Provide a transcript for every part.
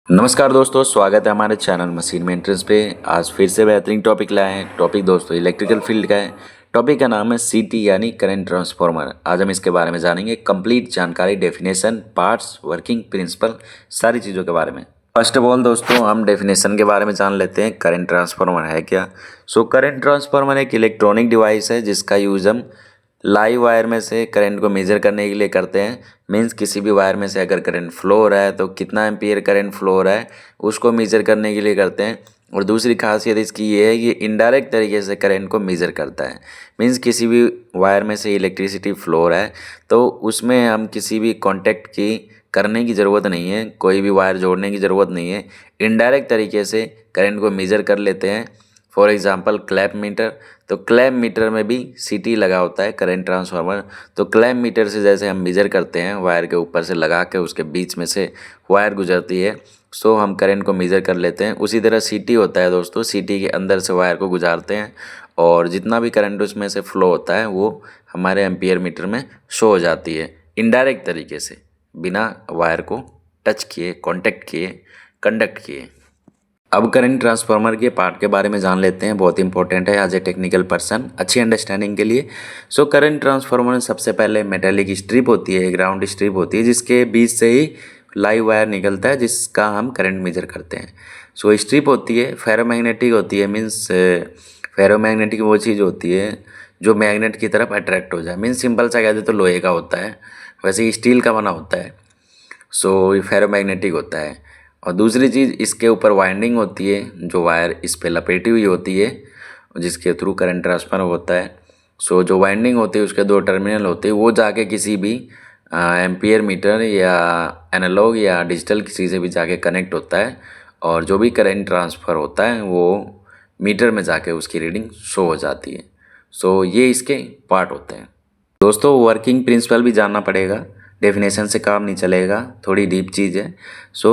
नमस्कार दोस्तों, स्वागत है हमारे चैनल मशीन मेंटेनेंस पे। आज फिर से बेहतरीन टॉपिक लाए हैं। टॉपिक दोस्तों इलेक्ट्रिकल फील्ड का है। टॉपिक का नाम है सीटी यानी करंट ट्रांसफार्मर। आज हम इसके बारे में जानेंगे, कंप्लीट जानकारी, डेफिनेशन, पार्ट्स, वर्किंग प्रिंसिपल, सारी चीज़ों के बारे में। फर्स्ट ऑफ ऑल दोस्तों हम डेफिनेशन के बारे में जान लेते हैं। करंट ट्रांसफार्मर है क्या? करंट ट्रांसफार्मर एक इलेक्ट्रॉनिक डिवाइस है जिसका यूज़ हम लाइव वायर में से करंट को मेजर करने के लिए करते हैं। मीन्स किसी भी वायर में से अगर करंट फ्लो हो रहा है तो कितना एम्पियर करंट फ्लो हो रहा है उसको मेजर करने के लिए करते हैं। और दूसरी खासियत इसकी ये है कि इनडायरेक्ट तरीके से करंट को मेजर करता है। मीन्स किसी भी वायर में से इलेक्ट्रिसिटी फ्लो हो रहा है तो उसमें हम किसी भी कॉन्टैक्ट की करने की ज़रूरत नहीं है, कोई भी वायर जोड़ने की ज़रूरत नहीं है। इनडायरेक्ट तरीके से करंट को मेजर कर लेते हैं। फॉर एग्जांपल क्लैप मीटर, तो क्लैप मीटर में भी सीटी लगा होता है करंट ट्रांसफार्मर। तो क्लैप मीटर से जैसे हम मेजर करते हैं, वायर के ऊपर से लगा के उसके बीच में से वायर गुजरती है, हम करंट को मेजर कर लेते हैं। उसी तरह सीटी होता है दोस्तों, सीटी के अंदर से वायर को गुजारते हैं और जितना भी करंट उसमें से फ्लो होता है वो हमारे एम्पियर मीटर में शो हो जाती है, इनडायरेक्ट तरीके से, बिना वायर को टच किए, कॉन्टेक्ट किए, कंडक्ट किए। अब करंट ट्रांसफार्मर के पार्ट के बारे में जान लेते हैं, बहुत इंपॉर्टेंट है एज ए टेक्निकल पर्सन, अच्छी अंडरस्टैंडिंग के लिए। करंट ट्रांसफार्मर में सबसे पहले मेटेलिक स्ट्रिप होती है, ग्राउंड स्ट्रिप होती है, जिसके बीच से ही लाइव वायर निकलता है जिसका हम करंट मेजर करते हैं। स्ट्रिप होती है, फेरोमैग्नेटिक होती है। मीन्स फेरोमैग्नेटिक वो चीज़ होती है जो मैग्नेट की तरफ अट्रैक्ट हो जाए। मीन्स सिंपल सा कहते तो लोहे का होता है, वैसे ही स्टील का बना होता है। ये फेरोमैग्नेटिक होता है। और दूसरी चीज़, इसके ऊपर वाइंडिंग होती है जो वायर इस पे लपेटी हुई होती है, जिसके थ्रू करंट ट्रांसफर होता है। जो वाइंडिंग होती है उसके दो टर्मिनल होते हैं, वो जाके किसी भी एम्पियर मीटर या एनालॉग या डिजिटल किसी से भी जाके कनेक्ट होता है और जो भी करंट ट्रांसफ़र होता है वो मीटर में जाके उसकी रीडिंग शो हो जाती है। ये इसके पार्ट होते हैं। दोस्तों वर्किंग प्रिंसिपल भी जानना पड़ेगा, डेफिनेशन से काम नहीं चलेगा, थोड़ी डीप चीज़ है।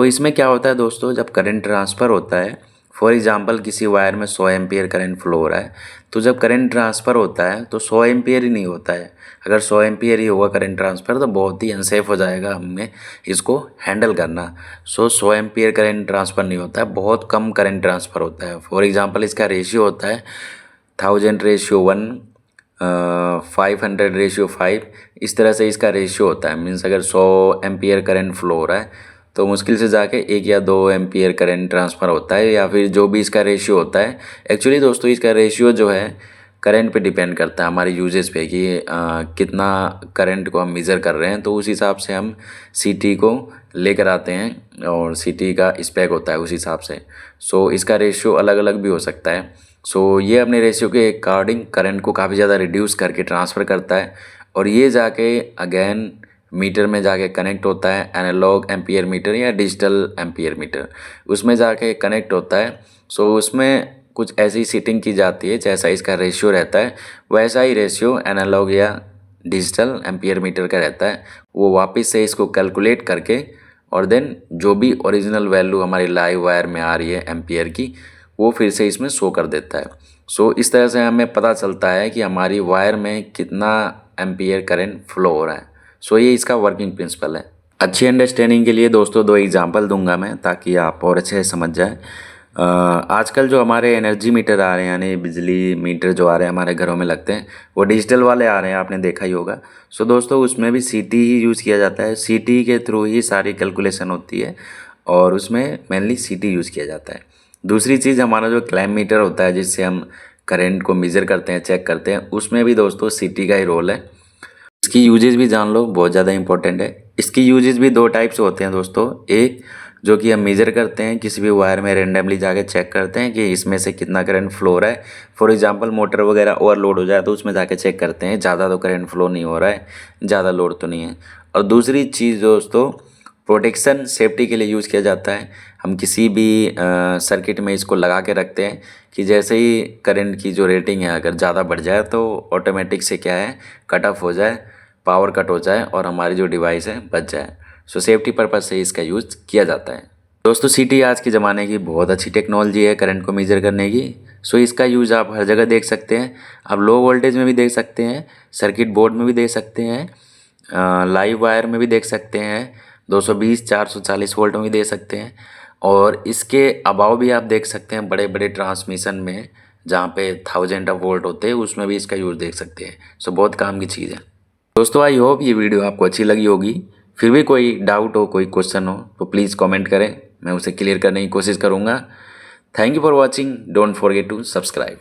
इसमें क्या होता है दोस्तों, जब करंट ट्रांसफ़र होता है, फॉर एग्जांपल किसी वायर में 100 एम्पियर करंट फ्लो हो रहा है, तो जब करंट ट्रांसफ़र होता है तो 100 एम्पियर ही नहीं होता है। अगर 100 एम्पियर ही होगा करंट ट्रांसफ़र तो बहुत ही अनसेफ हो जाएगा हमें इसको हैंडल करना। 100 एम्पियर करंट ट्रांसफ़र नहीं होता है, बहुत कम करंट ट्रांसफ़र होता है। फॉर एग्जाम्पल इसका रेशियो होता है 1000:1, 500:5, इस तरह से इसका रेशियो होता है। मीन्स अगर 100 एम्पियर करंट फ्लो हो रहा है तो मुश्किल से जाके 1 या 2 एम्पियर करंट ट्रांसफ़र होता है, या फिर जो भी इसका रेशियो होता है। एक्चुअली दोस्तों इसका रेशियो जो है करंट पे डिपेंड करता है, हमारे यूजेस पे, कि कितना करंट को हम मेज़र कर रहे हैं, तो उस हिसाब से हम सीटी को लेकर आते हैं और सीटी का स्पेक होता है उस हिसाब से। इसका रेशियो अलग अलग भी हो सकता है। ये अपने रेशियो के अकॉर्डिंग करंट को काफ़ी ज़्यादा रिड्यूस करके ट्रांसफ़र करता है और ये जाके अगेन मीटर में जाके कनेक्ट होता है, एनालॉग एम्पियर मीटर या डिजिटल एम्पियर मीटर, उसमें जाके कनेक्ट होता है। उसमें कुछ ऐसी सेटिंग की जाती है, जैसा इसका रेशियो रहता है वैसा ही रेशियो एनालॉग या डिजिटल एम्पियर मीटर का रहता है। वो वापस से इसको कैलकुलेट करके और देन जो भी ओरिजिनल वैल्यू हमारी लाइव वायर में आ रही है एम्पियर की, वो फिर से इसमें शो कर देता है। इस तरह से हमें पता चलता है कि हमारी वायर में कितना एम्पियर करंट फ्लो हो रहा है। ये इसका वर्किंग प्रिंसिपल है। अच्छी अंडरस्टैंडिंग के लिए दोस्तों 2 एग्जांपल दूंगा मैं, ताकि आप और अच्छे से समझ जाए। आजकल जो हमारे एनर्जी मीटर आ रहे हैं, यानी बिजली मीटर जो आ रहे हैं हमारे घरों में लगते हैं, वो डिजिटल वाले आ रहे हैं, आपने देखा ही होगा। दोस्तों उसमें भी सीटी ही यूज़ किया जाता है, सीटी के थ्रू ही सारी कैलकुलेशन होती है और उसमें मेनली सीटी यूज़ किया जाता है। दूसरी चीज़, हमारा जो क्लैम मीटर होता है जिससे हम करंट को मेज़र करते हैं, चेक करते हैं, उसमें भी दोस्तों सीटी का ही रोल है। इसकी यूजेस भी जान लो, बहुत ज़्यादा इंपॉर्टेंट है। इसकी यूजेस भी 2 टाइप से होते हैं दोस्तों। एक जो कि हम मेज़र करते हैं, किसी भी वायर में रेंडमली जाके चेक करते हैं कि इसमें से कितना करंट फ्लो हो रहा है। फॉर एग्जांपल मोटर वगैरह ओवरलोड हो जाए तो उसमें जाके चेक करते हैं, ज़्यादा तो करंट फ्लो नहीं हो रहा है, ज़्यादा लोड तो नहीं है। और दूसरी चीज़ दोस्तों, प्रोटेक्शन सेफ्टी के लिए यूज़ किया जाता है। हम किसी भी सर्किट में इसको लगा के रखते हैं कि जैसे ही करंट की जो रेटिंग है अगर ज़्यादा बढ़ जाए तो ऑटोमेटिक से क्या है, कट ऑफ हो जाए, पावर कट हो जाए और हमारी जो डिवाइस है बच जाए। सेफ्टी पर्पज़ से इसका यूज़ किया जाता है। दोस्तों सीटी आज के ज़माने की बहुत अच्छी टेक्नोलॉजी है करंट को मेजर करने की। इसका यूज़ आप हर जगह देख सकते हैं। आप लो वोल्टेज में भी देख सकते हैं, सर्किट बोर्ड में भी देख सकते हैं, लाइव वायर में भी देख सकते हैं, 220 440 वोल्ट में भी दे सकते हैं। और इसके अबाव भी आप देख सकते हैं बड़े बड़े ट्रांसमिशन में, जहाँ पे 1000 ऑफ वोल्ट होते हैं उसमें भी इसका यूज़ देख सकते हैं। सो बहुत काम की चीज़ है दोस्तों। आई होप ये वीडियो आपको अच्छी लगी होगी। फिर भी कोई डाउट हो, कोई क्वेश्चन हो तो प्लीज़ कमेंट करें, मैं उसे क्लियर करने की कोशिश करूँगा। Thank you for watching, don't forget to subscribe.